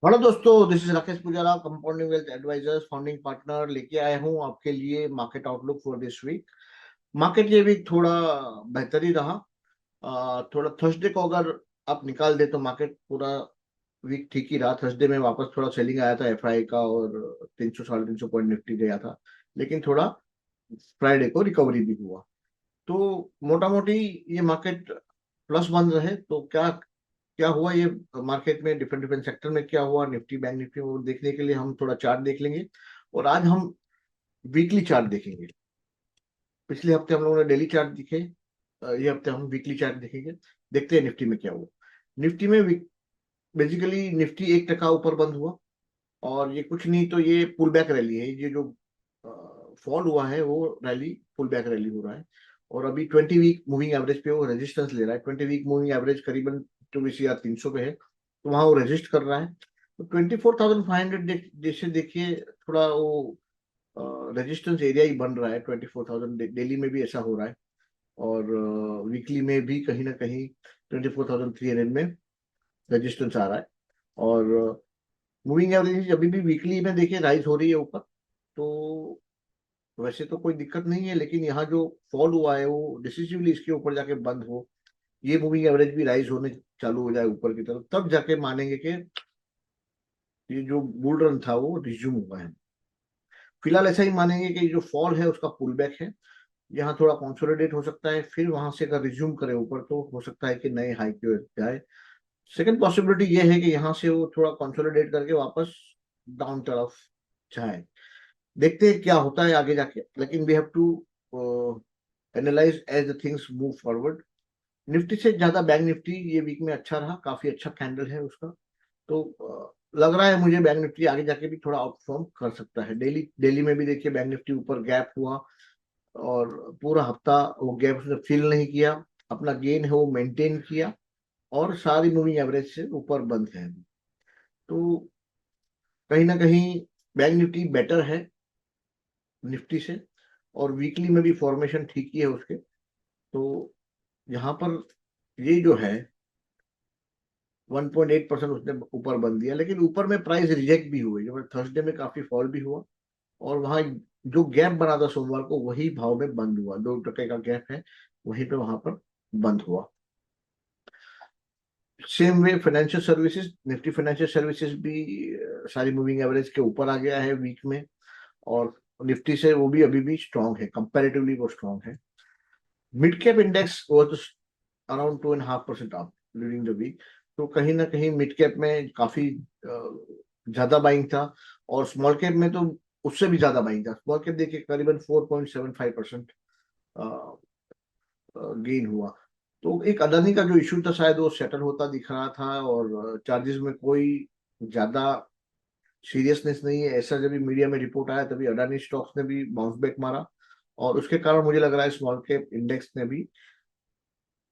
Hello दोस्तों, this is Rakesh Pujara, compounding wealth advisors founding partner. लेके आया हूँ आपके लिए market outlook for this week. Market ये वीक थोड़ा बेहतर ही रहा। थोड़ा थर्सडे को अगर आप निकाल दे तो मार्केट पूरा वीक ठीक ही रहा। थर्सडे में वापस थोड़ा सेलिंग आया था एफआई का, और 300 350 पॉइंट निफ्टी गया था। लेकिन थोड़ा फ्राइडे को रिकवरी भी हुआ। तो मोटा मोटी ये मार्केट प्लस बन रहे। तो क्या क्या हुआ ये मार्केट में, डिफरेंट डिफरेंट सेक्टर में क्या हुआ, निफ्टी बैंक निफ्टी, वो देखने के लिए हम थोड़ा चार्ट देख लेंगे। और आज हम वीकली चार्ट देखेंगे। पिछले हफ्ते हम लोगों ने डेली चार्ट दिखे। ये हफ्ते हम वीकली चार्ट देखेंगे। देखते हैं निफ्टी में क्या हुआ। निफ्टी में बेसिकली निफ्टी 1% ऊपर बंद हुआ। और ये कुछ नहीं तो ये पुल बैक रैली है। ये जो फॉल हुआ है वो रैली पुल बैक रैली हो रहा है। और अभी 20 वीक मूविंग एवरेज पे वो रेजिस्टेंस ले रहा है। 20 वीक मूविंग एवरेज करीबन 24,300 पे है, तो वहां वो रेजिस्ट कर रहा है। तो 24,500 जैसे देखिए, थोड़ा वो रेजिस्टेंस एरिया ही बन रहा है। 24,000 डेली में भी ऐसा हो रहा है। और वीकली में भी कहीं ना कहीं 24,300 में रेजिस्टेंस आ रहा है। और मूविंग एवरेज अभी भी वीकली में देखिए राइज हो रही है ऊपर। तो वैसे तो कोई दिक्कत नहीं है, लेकिन यहाँ जो फॉल हुआ है वो डिसिसिवली इसके ऊपर जाके बंद हो, ये मूविंग एवरेज भी राइज होने चालू हो जाए ऊपर की तरफ, तब जाके मानेंगे कि ये जो बुल रन था वो रिज्यूम हुआ है। फिलहाल ऐसा ही मानेंगे कि जो फॉल है उसका पुल बैक है। यहाँ थोड़ा कंसोलिडेट हो सकता है, फिर वहां से अगर रिज्यूम करे ऊपर तो हो सकता है कि नए हाई की ओर जाए। सेकंड पॉसिबिलिटी ये है कि यहाँ से वो थोड़ा कंसोलिडेट करके वापस डाउन तरफ जाए। देखते हैं क्या होता है आगे जाके, लेकिन we have to analyse as the things move forward. Nifty से ज्यादा बैंक निफ्टी ये वीक में अच्छा रहा, काफी अच्छा कैंडल है उसका। तो लग रहा है मुझे बैंक निफ्टी आगे जाके भी थोड़ा आउटperform कर सकता है। डेली डेली में भी देखिए बैंक निफ्टी ऊपर गैप हुआ, और पूरा हफ्ता वो गैप उसने फिल नहीं किया। अपना गेन है वो मेंटेन किया, और सारी मूविंग एवरेज से ऊपर बंद है। तो कहीं ना कहीं बैंक निफ्टी बेटर है निफ्टी से। और वीकली में भी फॉर्मेशन ठीक ही है उसके। तो यहाँ पर ये जो है 1.8% उसने ऊपर बंद दिया, लेकिन ऊपर में प्राइस रिजेक्ट भी हुए। जब थर्सडे में काफी फॉल भी हुआ, और वहां जो गैप बना था सोमवार को वही भाव में बंद हुआ। 2% का गैप है, वहीं पे वहां पर बंद हुआ। Same way financial services, Nifty financial services भी सारी मूविंग एवरेज के ऊपर आ गया है वीक में। और निफ्टी से वो भी अभी भी स्ट्रांग है, कंपैरेटिवली वो स्ट्रांग है। Mid cap index was around 2.5% up during the week. तो कहीं ना कहीं मिड कैप में काफी ज्यादा बाइंग था। और स्मॉल कैप में तो उससे भी ज्यादा बाइंग था। स्मॉल कैप देखिए करीबन 4.75% गेन हुआ। तो एक अदानी का जो इशू था शायद वो सेटल होता दिख रहा था, और चार्जेस में कोई ज्यादा सीरियसनेस नहीं है ऐसा। जब भी मीडिया में रिपोर्ट आया तभी अडानी स्टॉक्स ने भी बाउंस बैक मारा, और उसके कारण मुझे लग रहा है स्मॉल कैप इंडेक्स ने भी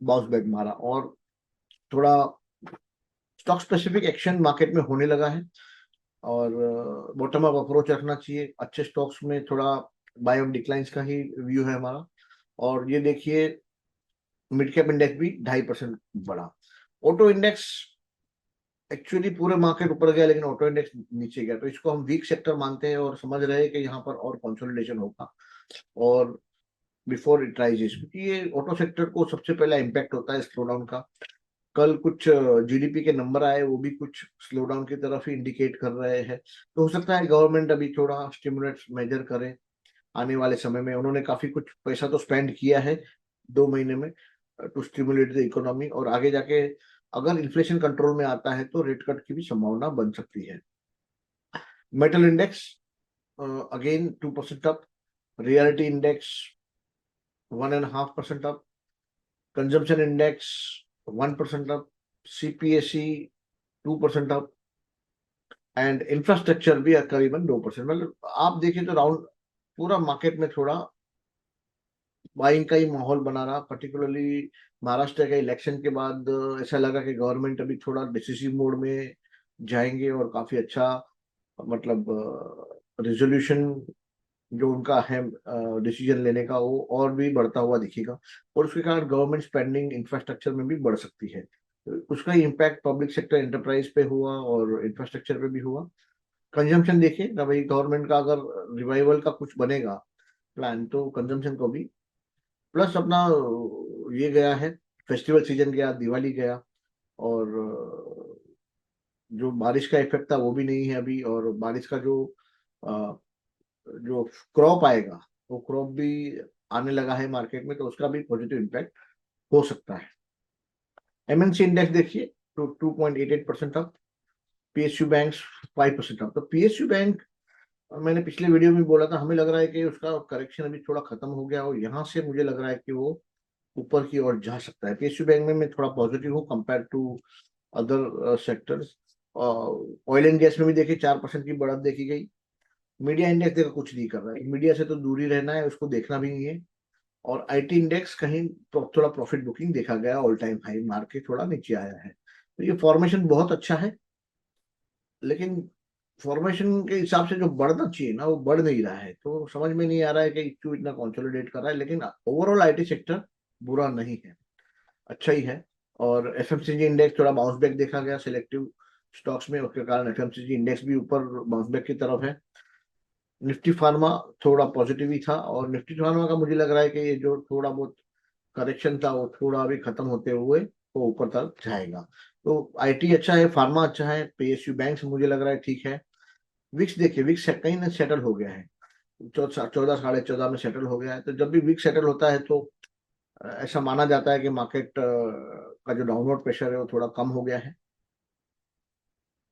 बाउंस बैक मारा। और थोड़ा स्टॉक स्पेसिफिक एक्शन मार्केट में होने लगा है। और बॉटम अप अप्रोच रखना चाहिए अच्छे स्टॉक्स में। थोड़ा बाय ऑन डिक्लाइंस का ही व्यू है हमारा। और ये देखिए मिड कैप इंडेक्स भी 2.5% बढ़ा। ऑटो इंडेक्स एक्चुअली पूरे मार्केट ऊपर गया, लेकिन ऑटो इंडेक्स नीचे गया। तो इसको हम वीक सेक्टर मानते हैं और समझ रहे हैं कि यहाँ पर और कंसोलिडेशन होगा, और बिफोर इट राइजेस, क्योंकि ये ऑटो सेक्टर को सबसे पहला इम्पैक्ट होता है स्लो डाउन का। कल कुछ जीडीपी के नंबर आए, वो भी कुछ स्लो डाउन की तरफ ही इंडिकेट कर रहे हैं। तो हो सकता है गवर्नमेंट अभी थोड़ा स्टिमुलेट मेजर करे आने वाले समय में। उन्होंने काफी कुछ पैसा तो स्पेंड किया है 2 महीने में टू स्टिमुलेट द इकोनॉमी। और आगे जाके अगर इन्फ्लेशन कंट्रोल में आता है तो रेट कट की भी संभावना बन सकती है। Metal index again 2% up. Reality index 1.5% up. Consumption index 1% up. CPSE 2% up. And infrastructure भी करीबन 2%। मतलब आप देखें तो राउंड पूरा मार्केट में थोड़ा बाइंग का ही माहौल बना रहा। पर्टिकुलरली महाराष्ट्र के इलेक्शन के बाद ऐसा लगा कि गवर्नमेंट अभी थोड़ा डिसिसिव मोड में जाएंगे, और काफी अच्छा मतलब रिजोल्यूशन जो उनका है डिसीजन लेने का वो और भी बढ़ता हुआ दिखेगा। और उसके कारण गवर्नमेंट स्पेंडिंग इंफ्रास्ट्रक्चर में भी बढ़ सकती है। उसका इम्पैक्ट पब्लिक सेक्टर एंटरप्राइज पे हुआ और इंफ्रास्ट्रक्चर पे भी हुआ। कंजम्पशन देखिए ना भाई, गवर्नमेंट का अगर रिवाइवल का कुछ बनेगा प्लान तो कंजम्पशन को भी, प्लस अपना ये गया है, फेस्टिवल सीजन गया, दिवाली गया, और जो बारिश का इफेक्ट था वो भी नहीं है अभी, और बारिश का अ, जो क्रॉप आएगा वो क्रॉप भी आने लगा है मार्केट में, तो उसका भी पॉजिटिव इम्पैक्ट हो सकता है। एमएनसी इंडेक्स देखिए तो 2.88% अप, पीएसयू बैंक 5% अप। तो पीएसयू बैंक, मैंने पिछले वीडियो में बोला था, हमें लग रहा है कि उसका करेक्शन अभी थोड़ा खत्म हो गया, और यहाँ से मुझे लग रहा है कि वो ऊपर की ओर जा सकता है। पीएसयू बैंक में मैं थोड़ा पॉजिटिव हूँ compare to other sectors. Oil and gas में भी देखिए 4% की बढ़त देखी गई। मीडिया इंडेक्स देखो कुछ नहीं कर रहा है, मीडिया से तो दूर ही रहना है, उसको देखना भी नहीं है। और आईटी इंडेक्स कहीं थोड़ा प्रॉफिट बुकिंग देखा गया, ऑल टाइम हाई मार के थोड़ा नीचे आया है। तो ये फॉर्मेशन बहुत अच्छा है, लेकिन फॉर्मेशन के हिसाब से जो बढ़ना चाहिए ना वो बढ़ नहीं रहा है, तो समझ में नहीं आ रहा है कि क्यों इतना कंसोलिडेट कर रहा है। लेकिन ओवरऑल आईटी सेक्टर बुरा नहीं है, अच्छा ही है। और एफएमसीजी इंडेक्स थोड़ा बाउंस बैक देखा गया सिलेक्टिव स्टॉक्स में, उसके कारण एफएमसीजी इंडेक्स भी ऊपर बाउंस बैक की तरफ है। निफ्टी फार्मा थोड़ा पॉजिटिव ही था, और निफ्टी फार्मा का मुझे लग रहा है कि ये जो थोड़ा बहुत करेक्शन था वो थोड़ा अभी खत्म होते हुए वो ऊपर तरफ जाएगा। तो आईटी अच्छा है, फार्मा अच्छा है, पीएसयू बैंक मुझे लग रहा है ठीक है। विक्स देखिए, विक्स कहीं ना सेटल हो गया है, 14 14.5 में सेटल हो गया है। तो जब भी विक्स सेटल होता है तो ऐसा माना जाता है कि मार्केट का जो डाउनवर्ड प्रेशर है वो थोड़ा कम हो गया है।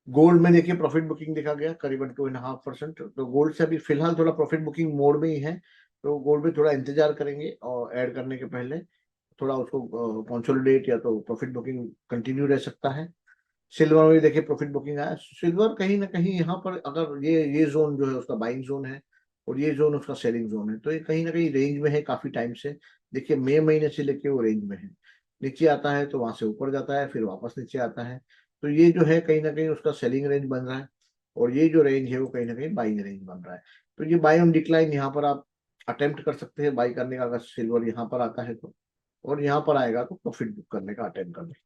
गोल्ड में देखिए प्रॉफिट बुकिंग देखा गया करीबन 2.5%। तो गोल्ड से अभी फिलहाल थोड़ा प्रॉफिट बुकिंग मोड में ही है, तो गोल्ड में थोड़ा इंतजार करेंगे और ऐड करने के पहले थोड़ा उसको कंसोलिडेट, या तो प्रॉफिट बुकिंग कंटिन्यू रह सकता है। सिल्वर में भी देखिए प्रॉफिट बुकिंग आया, सिल्वर कहीं ना कहीं यहाँ पर अगर ये जोन जो है उसका बाइंग जोन है, और ये जोन उसका सेलिंग जोन है, तो ये कहीं ना कहीं रेंज में है काफी टाइम से। देखिए मई महीने से लेके वो रेंज में है, नीचे आता है तो वहां से ऊपर जाता है, फिर वापस नीचे आता है। तो ये जो है कहीं ना कहीं उसका सेलिंग रेंज बन रहा है, और ये जो रेंज है वो कहीं ना कहीं बाइंग रेंज बन रहा है। तो ये बाई ऑन डिक्लाइन यहाँ पर आप अटेम्प्ट कर सकते हैं बाई करने का, अगर सिल्वर यहाँ पर आता है तो, और यहाँ पर आएगा तो प्रॉफिट बुक करने का, अटेम्प्ट करने का।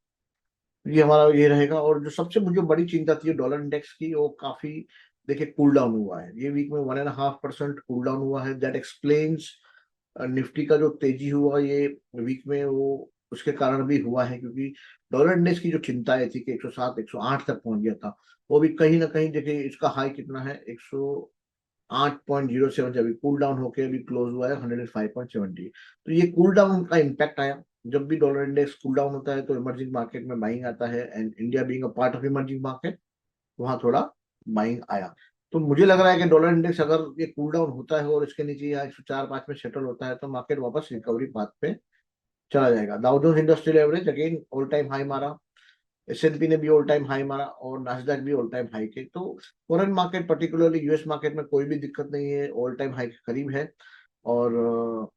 ये हमारा ये रहेगा। और जो सबसे मुझे बड़ी चिंता थी डॉलर इंडेक्स की, वो काफी देखिए कूल डाउन हुआ है, ये वीक में 1.5% कूल डाउन हुआ है। दैट एक्सप्लेन्स निफ्टी का जो तेजी हुआ ये वीक में, वो उसके कारण भी हुआ है, क्योंकि डॉलर इंडेक्स की जो चिंताएं थी कि 107 108 तक पहुंच गया था, वो भी कहीं ना कहीं देखिए इसका हाई कितना है, 108.07, अभी कूल डाउन होकर अभी क्लोज हुआ है 105.70। तो ये कूल डाउन का इम्पैक्ट आया। जब भी डॉलर इंडेक्स कूल डाउन होता है तो इमर्जिंग मार्केट में बाइंग आता है, and India being a part of emerging market, वहां थोड़ा बाइंग आया। तो मुझे लग रहा है कि डॉलर इंडेक्स अगर ये कूल डाउन होता है और इसके नीचे या 104-105 में सेटल होता है तो मार्केट वापस रिकवरी पाथ पे चला जाएगा। Dow Jones industrial average again all time high मारा, एसएनपी ने भी ऑल टाइम हाई मारा, और नास्डैक भी ऑल टाइम हाई के। तो foreign market particularly US market में कोई भी दिक्कत नहीं है, ऑल टाइम हाई के करीब है। और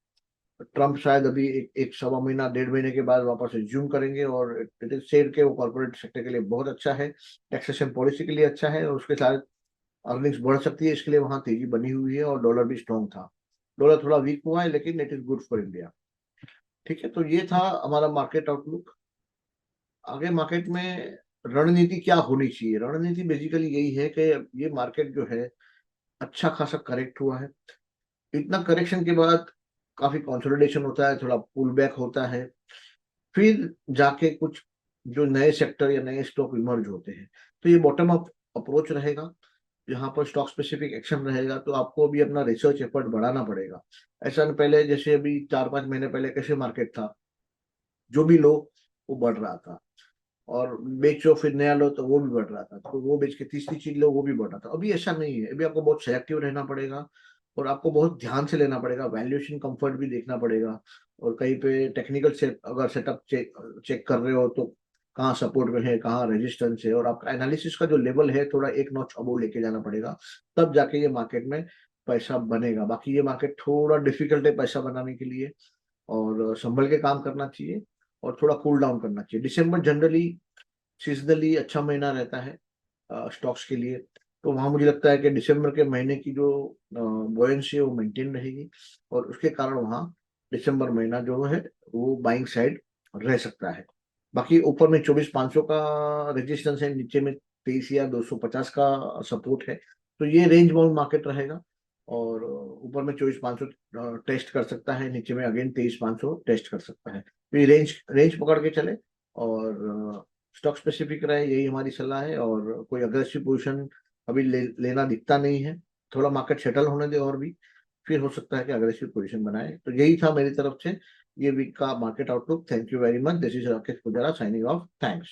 ट्रम्प शायद अभी एक सवा महीना 1.5 महीने के बाद वापस रिज्यूम करेंगे, और इट इज सेड के वो कॉर्पोरेट सेक्टर के लिए बहुत अच्छा है, टैक्सेशन पॉलिसी के लिए अच्छा है, और उसके साथ अर्निंग्स बढ़ सकती है, इसके लिए वहां तेजी बनी हुई है, और डॉलर भी स्ट्रॉन्ग था। डॉलर थोड़ा वीक हुआ है लेकिन it is good for India. ठीक है, तो ये था हमारा मार्केट आउटलुक। आगे मार्केट में रणनीति क्या होनी चाहिए, रणनीति बेसिकली यही है कि ये मार्केट जो है अच्छा खासा करेक्ट हुआ है। इतना करेक्शन के बाद काफी कंसोलिडेशन होता है, थोड़ा पुल बैक होता है, फिर जाके कुछ जो नए सेक्टर या नए स्टॉक इमर्ज होते हैं। तो ये बॉटम अप अप्रोच रहेगा, यहाँ पर स्टॉक स्पेसिफिक एक्शन रहेगा, तो आपको अभी अपना रिसर्च एफर्ट बढ़ाना पड़ेगा। ऐसा नहीं पहले जैसे अभी 4-5 महीने पहले कैसे मार्केट था, जो भी लो वो बढ़ रहा था, और बेचो फिर नया लो तो वो भी बढ़ रहा था, तो वो बेच के तीसरी चीज लो वो भी बढ़ रहा था। अभी ऐसा नहीं है, अभी आपको बहुत सेलेक्टिव रहना पड़ेगा, और आपको बहुत ध्यान से लेना पड़ेगा, वैल्यूएशन कंफर्ट भी देखना पड़ेगा, और कहीं पे टेक्निकल से अगर सेटअप चेक कर रहे हो तो कहाँ सपोर्ट में है, कहाँ रेजिस्टेंस है, और आपका एनालिसिस का जो लेवल है थोड़ा एक नॉच अबोव लेके जाना पड़ेगा, तब जाके ये मार्केट में पैसा बनेगा। बाकी ये मार्केट थोड़ा डिफिकल्ट है पैसा बनाने के लिए, और संभल के काम करना चाहिए, और थोड़ा कूल डाउन करना चाहिए। दिसंबर जनरली सीजनली अच्छा महीना रहता है स्टॉक्स के लिए, तो वहां मुझे लगता है कि दिसंबर के महीने की जो बोयंसी है वो मेंटेन रहेगी, और उसके कारण वहां दिसंबर महीना जो है वो बाइंग साइड रह सकता है। बाकी ऊपर में 24,500 का रेजिस्टेंस है, नीचे में 23,250 का सपोर्ट है। तो ये रेंज बाउंड मार्केट रहेगा। और ऊपर में 24,500 टेस्ट कर सकता है, नीचे में अगेन 23,500 टेस्ट कर सकता है। तो ये रेंज रेंज पकड़ के चले और स्टॉक स्पेसिफिक रहे, यही हमारी सलाह है। और कोई अग्रेसिव पोजिशन अभी लेना दिखता नहीं है, थोड़ा मार्केट सेटल होने दे और भी, फिर हो सकता है कि अग्रेसिव पोजीशन बनाए। तो यही था मेरी तरफ से ये वीक का market outlook. Thank you very much. This is Rakesh Pujara signing off. Thanks.